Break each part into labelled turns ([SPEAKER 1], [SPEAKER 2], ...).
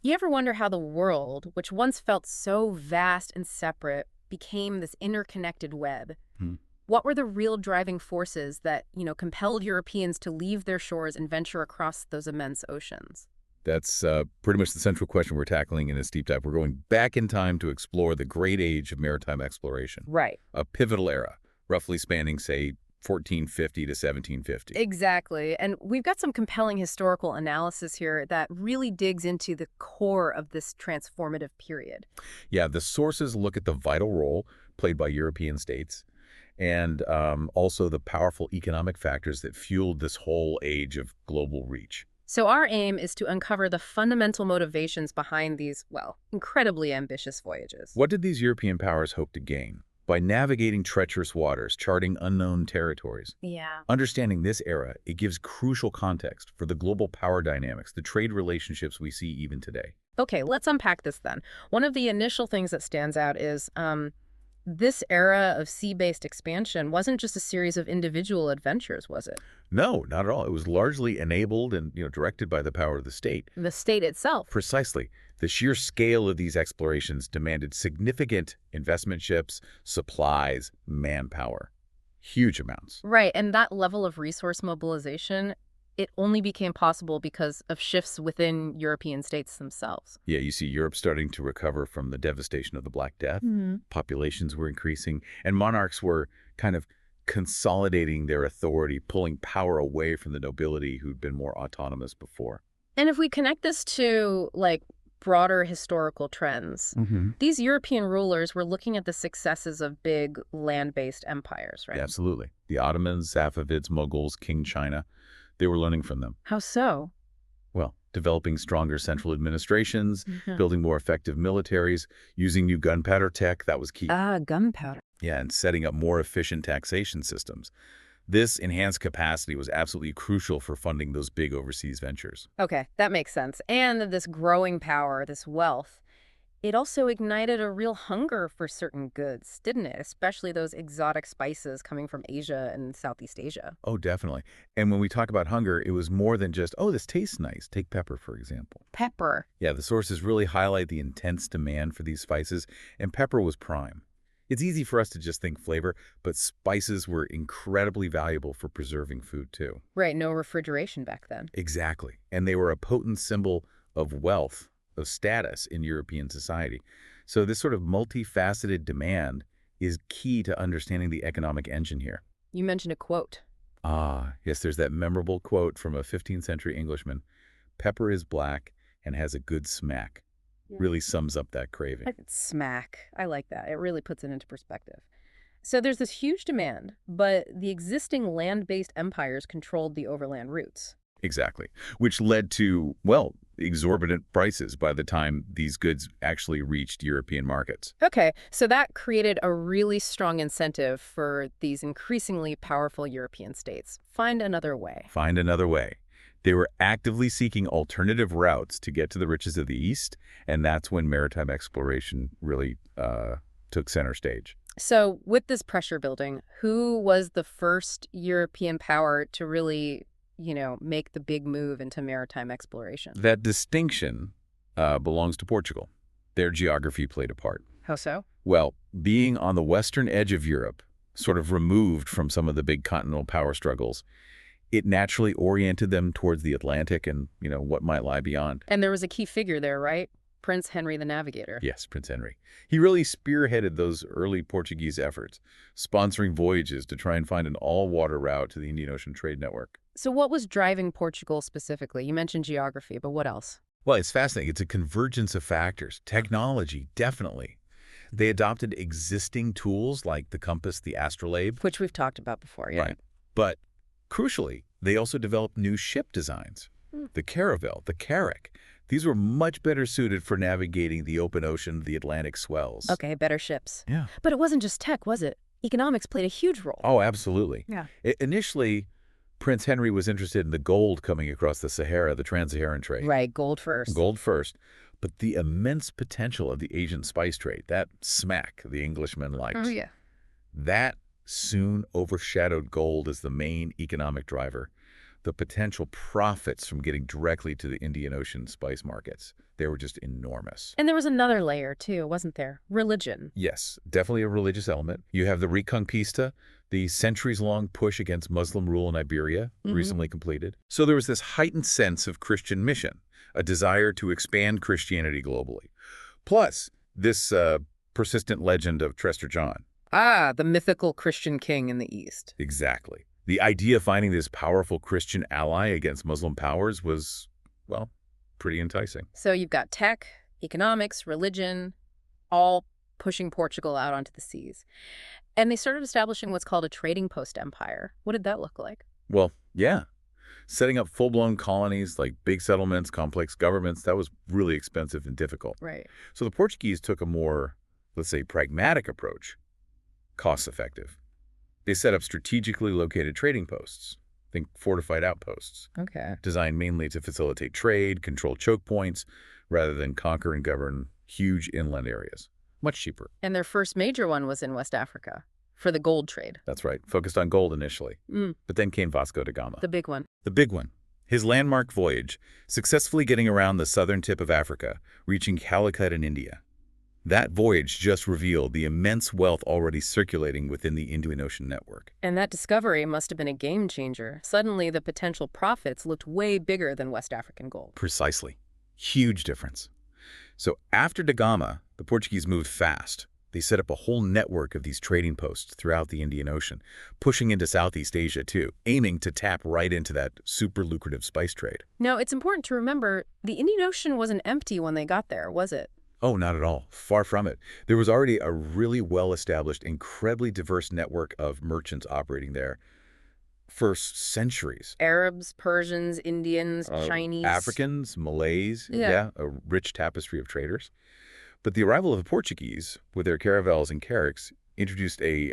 [SPEAKER 1] You ever wonder how the world, which once felt so vast and separate, became this interconnected web?
[SPEAKER 2] Hmm.
[SPEAKER 1] What were the real driving forces that, compelled Europeans to leave their shores and venture across those immense oceans?
[SPEAKER 2] That's pretty much the central question we're tackling in this deep dive. We're going back in time to explore the great age of maritime exploration,
[SPEAKER 1] Right.
[SPEAKER 2] a pivotal era, roughly spanning, say, 1450 to 1750.
[SPEAKER 1] Exactly. And we've got some compelling historical analysis here that really digs into the core of this transformative period.
[SPEAKER 2] Yeah, the sources look at the vital role played by European states and also the powerful economic factors that fueled this whole age of global reach.
[SPEAKER 1] So, our aim is to uncover the fundamental motivations behind these, well, incredibly ambitious voyages.
[SPEAKER 2] What did these European powers hope to gain? By navigating treacherous waters, charting unknown territories.
[SPEAKER 1] Yeah.
[SPEAKER 2] Understanding this era, it gives crucial context for the global power dynamics, the trade relationships we see even today.
[SPEAKER 1] Okay, let's unpack this then. One of the initial things that stands out is this era of sea-based expansion wasn't just a series of individual adventures, was it?
[SPEAKER 2] No, not at all. It was largely enabled and directed by the power of the state.
[SPEAKER 1] The state itself.
[SPEAKER 2] Precisely. The sheer scale of these explorations demanded significant investment ships, supplies, manpower. Huge amounts.
[SPEAKER 1] Right, and that level of resource mobilization, it only became possible because of shifts within European states themselves.
[SPEAKER 2] Yeah, you see Europe starting to recover from the devastation of the Black Death.
[SPEAKER 1] Mhm.
[SPEAKER 2] Populations were increasing, and monarchs were kind of consolidating their authority, pulling power away from the nobility who'd been more autonomous before.
[SPEAKER 1] And if we connect this to, like, broader historical trends,
[SPEAKER 2] Hmm.
[SPEAKER 1] these European rulers were looking at the successes of big land-based empires,
[SPEAKER 2] Yeah,
[SPEAKER 1] right?
[SPEAKER 2] absolutely. The Ottomans, Safavids, Mughals, King China, they were learning from them.
[SPEAKER 1] How so?
[SPEAKER 2] Well, developing stronger central administrations,
[SPEAKER 1] Mhm.
[SPEAKER 2] building more effective militaries, using new gunpowder tech, that was key.
[SPEAKER 1] Ah, gunpowder.
[SPEAKER 2] Yeah, and setting up more efficient taxation systems. This enhanced capacity was absolutely crucial for funding those big overseas ventures.
[SPEAKER 1] Okay, that makes sense. And this growing power, this wealth, it also ignited a real hunger for certain goods, didn't it? Especially those exotic spices coming from Asia and Southeast Asia.
[SPEAKER 2] Oh, definitely. And when we talk about hunger, it was more than just, oh, this tastes nice. Take pepper, for example.
[SPEAKER 1] Pepper.
[SPEAKER 2] Yeah, the sources really highlight the intense demand for these spices, and pepper was prime. It's easy for us to just think flavor, but spices were incredibly valuable for preserving food, too.
[SPEAKER 1] Right, no refrigeration back then.
[SPEAKER 2] Exactly. And they were a potent symbol of wealth, of status in European society. So this sort of multifaceted demand is key to understanding the economic engine here.
[SPEAKER 1] You mentioned a quote.
[SPEAKER 2] Ah, yes, there's that memorable quote from a 15th century Englishman, "Pepper is black and has a good smack."
[SPEAKER 1] Yeah.
[SPEAKER 2] Really sums up that craving.
[SPEAKER 1] Smack. I like that. It really puts it into perspective. So there's this huge demand, but the existing land-based empires controlled the overland routes.
[SPEAKER 2] Exactly. Which led to, well, exorbitant prices by the time these goods actually reached European markets.
[SPEAKER 1] Okay, so that created a really strong incentive for these increasingly powerful European states. Find another way.
[SPEAKER 2] Find another way. They were actively seeking alternative routes to get to the riches of the East, and that's when maritime exploration really took center stage.
[SPEAKER 1] So, with this pressure building, who was the first European power to really, make the big move into maritime exploration?
[SPEAKER 2] That distinction belongs to Portugal. Their geography played a part.
[SPEAKER 1] How so?
[SPEAKER 2] Well, being on the western edge of Europe, sort of removed from some of the big continental power struggles, it naturally oriented them towards the Atlantic and, what might lie beyond.
[SPEAKER 1] And there was a key figure there, right? Prince Henry the Navigator.
[SPEAKER 2] Yes, Prince Henry. He really spearheaded those early Portuguese efforts, sponsoring voyages to try and find an all-water route to the Indian Ocean trade network.
[SPEAKER 1] So, what was driving Portugal specifically? You mentioned geography, but what else?
[SPEAKER 2] Well, it's fascinating. It's a convergence of factors. Technology, definitely. They adopted existing tools like the compass, the astrolabe.
[SPEAKER 1] Which we've talked about before, yeah.
[SPEAKER 2] Right. But crucially, they also developed new ship designs.
[SPEAKER 1] Mm.
[SPEAKER 2] The caravel, the carrack. These were much better suited for navigating the open ocean, the Atlantic swells.
[SPEAKER 1] Okay, better ships.
[SPEAKER 2] Yeah.
[SPEAKER 1] But it wasn't just tech, was it? Economics played a huge role.
[SPEAKER 2] Oh, absolutely.
[SPEAKER 1] Yeah.
[SPEAKER 2] Initially, Prince Henry was interested in the gold coming across the Sahara, the trans-Saharan trade.
[SPEAKER 1] Right, gold first.
[SPEAKER 2] Gold first. But the immense potential of the Asian spice trade, that smack the Englishmen liked,
[SPEAKER 1] Oh, yeah.
[SPEAKER 2] that soon overshadowed gold as the main economic driver. the potential profits from getting directly to the Indian Ocean spice markets, they were just enormous.
[SPEAKER 1] And there was another layer, too, wasn't there? Religion.
[SPEAKER 2] Yes, definitely a religious element. You have the Reconquista, the centuries-long push against Muslim rule in Iberia, recently completed. So there was this heightened sense of Christian mission, a desire to expand Christianity globally. Plus, this persistent legend of Trester John.
[SPEAKER 1] Ah, the mythical Christian king in the East.
[SPEAKER 2] Exactly. The idea of finding this powerful Christian ally against Muslim powers was, well, pretty enticing.
[SPEAKER 1] So you've got tech, economics, religion, all pushing Portugal out onto the seas. And they started establishing what's called a trading post empire. What did that look like?
[SPEAKER 2] Well, yeah. Setting up full-blown colonies like big settlements, complex governments, that was really expensive and difficult.
[SPEAKER 1] Right.
[SPEAKER 2] So the Portuguese took a more, let's say, pragmatic approach, cost-effective. They set up strategically located trading posts, think fortified outposts,
[SPEAKER 1] Okay.
[SPEAKER 2] designed mainly to facilitate trade, control choke points, rather than conquer and govern huge inland areas. Much cheaper.
[SPEAKER 1] And their first major one was in West Africa for the gold trade.
[SPEAKER 2] That's right. Focused on gold initially.
[SPEAKER 1] Mm,
[SPEAKER 2] But then came Vasco da Gama.
[SPEAKER 1] the big one.
[SPEAKER 2] The big one. His landmark voyage, successfully getting around the southern tip of Africa, reaching Calicut in India. That voyage just revealed the immense wealth already circulating within the Indian Ocean network.
[SPEAKER 1] And that discovery must have been a game changer. Suddenly, the potential profits looked way bigger than West African gold.
[SPEAKER 2] Precisely. Huge difference. So after da Gama, the Portuguese moved fast. They set up a whole network of these trading posts throughout the Indian Ocean, pushing into Southeast Asia too, aiming to tap right into that super lucrative spice trade.
[SPEAKER 1] Now, it's important to remember the Indian Ocean wasn't empty when they got there, was it?
[SPEAKER 2] Oh, not at all. Far from it. There was already a really well-established, incredibly diverse network of merchants operating there for centuries.
[SPEAKER 1] Arabs, Persians, Indians, Chinese.
[SPEAKER 2] Africans, Malays,
[SPEAKER 1] Yeah.
[SPEAKER 2] a rich tapestry of traders. But the arrival of the Portuguese, with their caravels and carracks, introduced a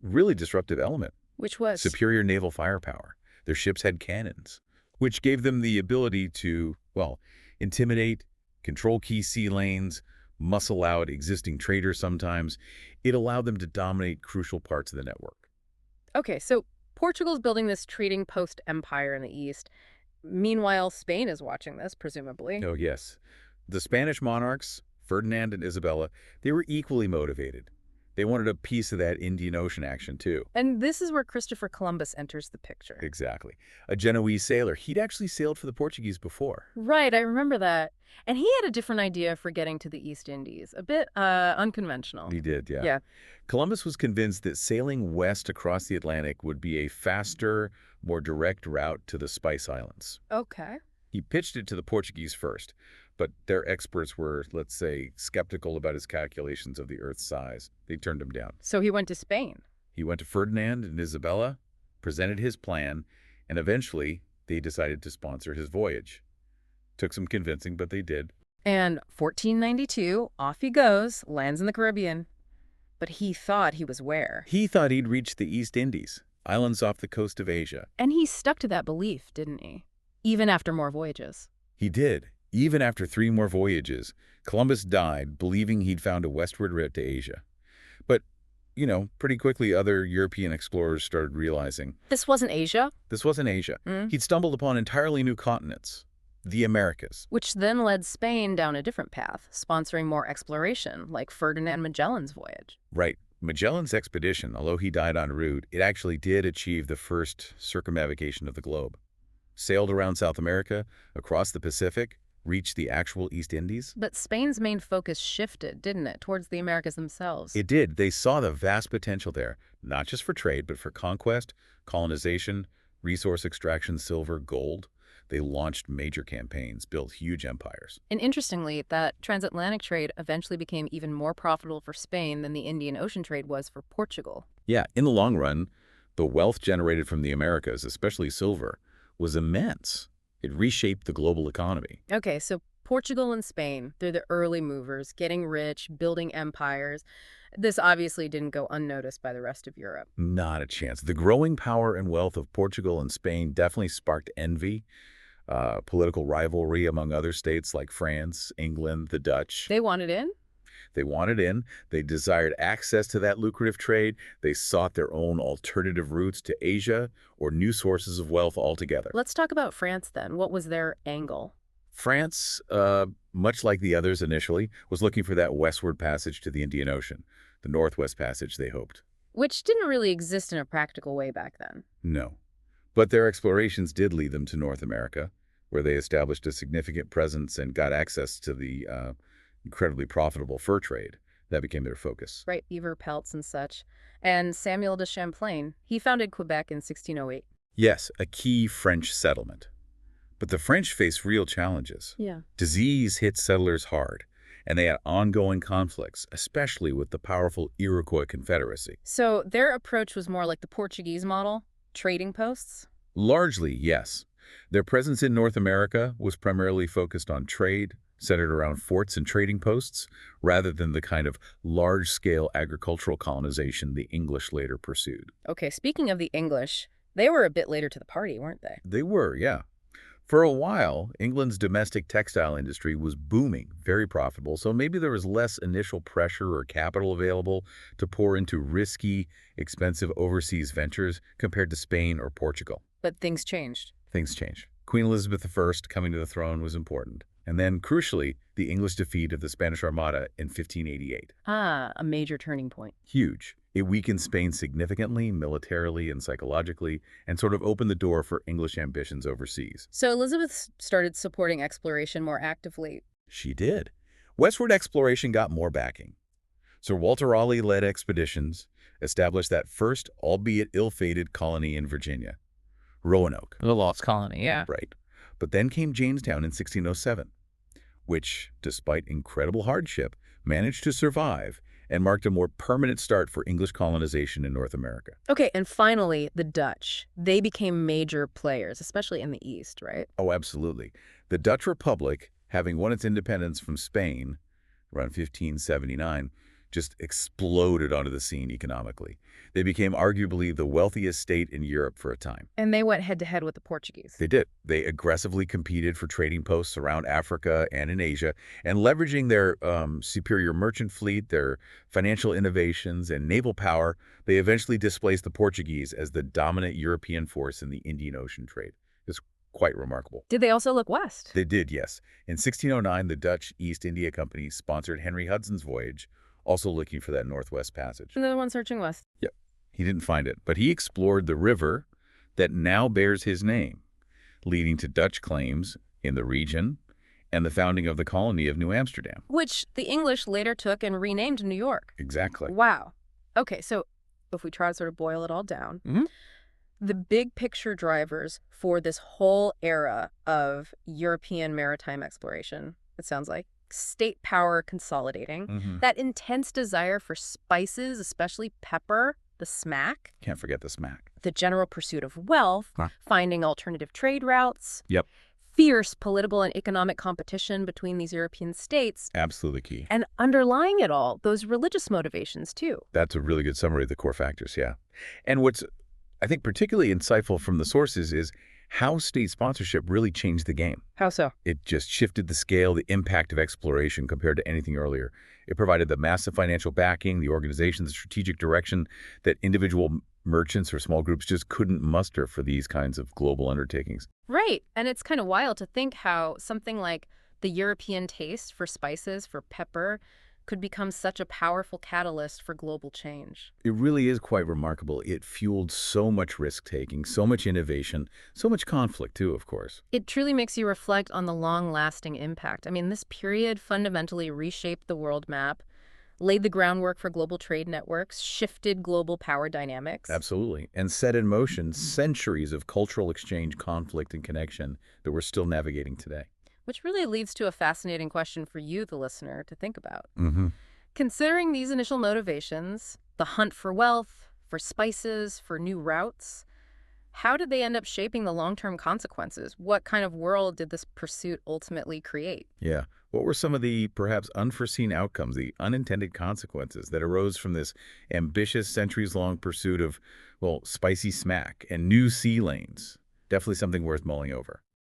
[SPEAKER 2] really disruptive element,
[SPEAKER 1] Which was?
[SPEAKER 2] superior naval firepower. Their ships had cannons, which gave them the ability to, well, intimidate, control key sea lanes, muscle out existing traders sometimes. It allowed them to dominate crucial parts of the network.
[SPEAKER 1] Okay, so Portugal's building this trading post empire in the East. Meanwhile, Spain is watching this, presumably.
[SPEAKER 2] Oh, yes. The Spanish monarchs, Ferdinand and Isabella, they were equally motivated. They wanted a piece of that Indian Ocean action, too.
[SPEAKER 1] And this is where Christopher Columbus enters the picture.
[SPEAKER 2] Exactly. A Genoese sailor. He'd actually sailed for the Portuguese before.
[SPEAKER 1] Right, I remember that. And he had a different idea for getting to the East Indies. A bit unconventional.
[SPEAKER 2] He did, yeah.
[SPEAKER 1] Yeah.
[SPEAKER 2] Columbus was convinced that sailing west across the Atlantic would be a faster, more direct route to the Spice Islands.
[SPEAKER 1] Okay.
[SPEAKER 2] He pitched it to the Portuguese first, but their experts were, let's say, skeptical about his calculations of the Earth's size. They turned him down.
[SPEAKER 1] So he went to Spain.
[SPEAKER 2] He went to Ferdinand and Isabella, presented his plan, and eventually they decided to sponsor his voyage. Took some convincing, but they did.
[SPEAKER 1] And 1492, off he goes, lands in the Caribbean. But he thought he was where?
[SPEAKER 2] He thought he'd reached the East Indies, islands off the coast of Asia.
[SPEAKER 1] And he stuck to that belief, didn't he? Even after more voyages.
[SPEAKER 2] He did. Even after 3 more voyages, Columbus died believing he'd found a westward route to Asia. But, pretty quickly other European explorers started realizing
[SPEAKER 1] This wasn't Asia?
[SPEAKER 2] this wasn't Asia.
[SPEAKER 1] Mm.
[SPEAKER 2] He'd stumbled upon entirely new continents, the Americas.
[SPEAKER 1] Which then led Spain down a different path, sponsoring more exploration, like Ferdinand Magellan's voyage.
[SPEAKER 2] Right. Magellan's expedition, although he died en route, it actually did achieve the first circumnavigation of the globe. Sailed around South America, across the Pacific, reached the actual East Indies.
[SPEAKER 1] But Spain's main focus shifted, didn't it, towards the Americas themselves?
[SPEAKER 2] It did. They saw the vast potential there, not just for trade, but for conquest, colonization, resource extraction, silver, gold. They launched major campaigns, built huge empires.
[SPEAKER 1] And interestingly, that transatlantic trade eventually became even more profitable for Spain than the Indian Ocean trade was for Portugal.
[SPEAKER 2] Yeah, in the long run, the wealth generated from the Americas, especially silver, was immense. It reshaped the global economy.
[SPEAKER 1] Okay, so Portugal and Spain, they're the early movers, getting rich, building empires. This obviously didn't go unnoticed by the rest of Europe.
[SPEAKER 2] Not a chance. The growing power and wealth of Portugal and Spain definitely sparked envy, political rivalry among other states like France, England, the Dutch.
[SPEAKER 1] They wanted in?
[SPEAKER 2] They wanted in, they desired access to that lucrative trade, they sought their own alternative routes to Asia or new sources of wealth altogether.
[SPEAKER 1] Let's talk about France then. What was their angle?
[SPEAKER 2] France, much like the others initially, was looking for that westward passage to the Indian Ocean, the Northwest Passage, they hoped.
[SPEAKER 1] Which didn't really exist in a practical way back then.
[SPEAKER 2] No. But their explorations did lead them to North America, where they established a significant presence and got access to the incredibly profitable fur trade. That became their focus.
[SPEAKER 1] Right, beaver pelts and such. And Samuel de Champlain, he founded Quebec in 1608.
[SPEAKER 2] Yes, a key French settlement. But the French faced real challenges.
[SPEAKER 1] Yeah.
[SPEAKER 2] Disease hit settlers hard, and they had ongoing conflicts, especially with the powerful Iroquois Confederacy.
[SPEAKER 1] So their approach was more like the Portuguese model, trading posts?
[SPEAKER 2] Largely, yes. Their presence in North America was primarily focused on trade, centered around forts and trading posts, rather than the kind of large-scale agricultural colonization the English later pursued.
[SPEAKER 1] Okay, speaking of the English, they were a bit later to the party, weren't they?
[SPEAKER 2] They were, yeah. For a while, England's domestic textile industry was booming, very profitable, so maybe there was less initial pressure or capital available to pour into risky, expensive overseas ventures compared to Spain or Portugal.
[SPEAKER 1] But things changed.
[SPEAKER 2] Things changed. Queen Elizabeth I coming to the throne was important. And then, crucially, the English defeat of the Spanish Armada in 1588.
[SPEAKER 1] Ah, a major turning point.
[SPEAKER 2] Huge. It weakened Spain significantly, militarily and psychologically, and sort of opened the door for English ambitions overseas.
[SPEAKER 1] So Elizabeth started supporting exploration more actively.
[SPEAKER 2] She did. Westward exploration got more backing. Sir Walter Raleigh led expeditions, established that first, albeit ill-fated, colony in Virginia, Roanoke.
[SPEAKER 1] The Lost Colony, yeah.
[SPEAKER 2] Right. But then came Jamestown in 1607, which, despite incredible hardship, managed to survive and marked a more permanent start for English colonization in North America.
[SPEAKER 1] Okay, and finally, the Dutch. They became major players, especially in the East, right?
[SPEAKER 2] Oh, absolutely. The Dutch Republic, having won its independence from Spain around 1579, just exploded onto the scene economically. They became arguably the wealthiest state in Europe for a time.
[SPEAKER 1] And they went head-to-head with the Portuguese.
[SPEAKER 2] They did. They aggressively competed for trading posts around Africa and in Asia, and leveraging their superior merchant fleet, their financial innovations, and naval power, they eventually displaced the Portuguese as the dominant European force in the Indian Ocean trade. It's quite remarkable.
[SPEAKER 1] Did they also look west?
[SPEAKER 2] They did, yes. In 1609, the Dutch East India Company sponsored Henry Hudson's voyage, also looking for that Northwest Passage.
[SPEAKER 1] And they're the one searching west.
[SPEAKER 2] Yep. He didn't find it, but he explored the river that now bears his name, leading to Dutch claims in the region and the founding of the colony of New Amsterdam.
[SPEAKER 1] Which the English later took and renamed New York.
[SPEAKER 2] Exactly.
[SPEAKER 1] Wow. Okay, so if we try to sort of boil it all down, the big picture drivers for this whole era of European maritime exploration, it sounds like, state power consolidating, that intense desire for spices, especially pepper, the smack.
[SPEAKER 2] Can't forget the smack.
[SPEAKER 1] The general pursuit of wealth, finding alternative trade routes.
[SPEAKER 2] Yep.
[SPEAKER 1] Fierce political and economic competition between these European states.
[SPEAKER 2] Absolutely key.
[SPEAKER 1] And underlying it all, those religious motivations, too.
[SPEAKER 2] That's a really good summary of the core factors, yeah. And what's, I think, particularly insightful from the sources is how state sponsorship really changed the game.
[SPEAKER 1] How so?
[SPEAKER 2] It just shifted the scale, the impact of exploration compared to anything earlier. It provided the massive financial backing, the organization, the strategic direction that individual merchants or small groups just couldn't muster for these kinds of global undertakings.
[SPEAKER 1] Right. And it's kind of wild to think how something like the European taste for spices, for pepper, could become such a powerful catalyst for global change.
[SPEAKER 2] It really is quite remarkable. It fueled so much risk-taking, so much innovation, so much conflict, too, of course.
[SPEAKER 1] It truly makes you reflect on the long-lasting impact. I mean, this period fundamentally reshaped the world map, laid the groundwork for global trade networks, shifted global power dynamics.
[SPEAKER 2] Absolutely. And set in motion centuries of cultural exchange, conflict, and connection that we're still navigating today.
[SPEAKER 1] Which really leads to a fascinating question for you, the listener, to think about.
[SPEAKER 2] Mm-hmm.
[SPEAKER 1] Considering these initial motivations, the hunt for wealth, for spices, for new routes, how did they end up shaping the long-term consequences? What kind of world did this pursuit ultimately create?
[SPEAKER 2] Yeah. What were some of the perhaps unforeseen outcomes, the unintended consequences that arose from this ambitious centuries-long pursuit of, well, spicy smack and new sea lanes? Definitely something worth mulling over.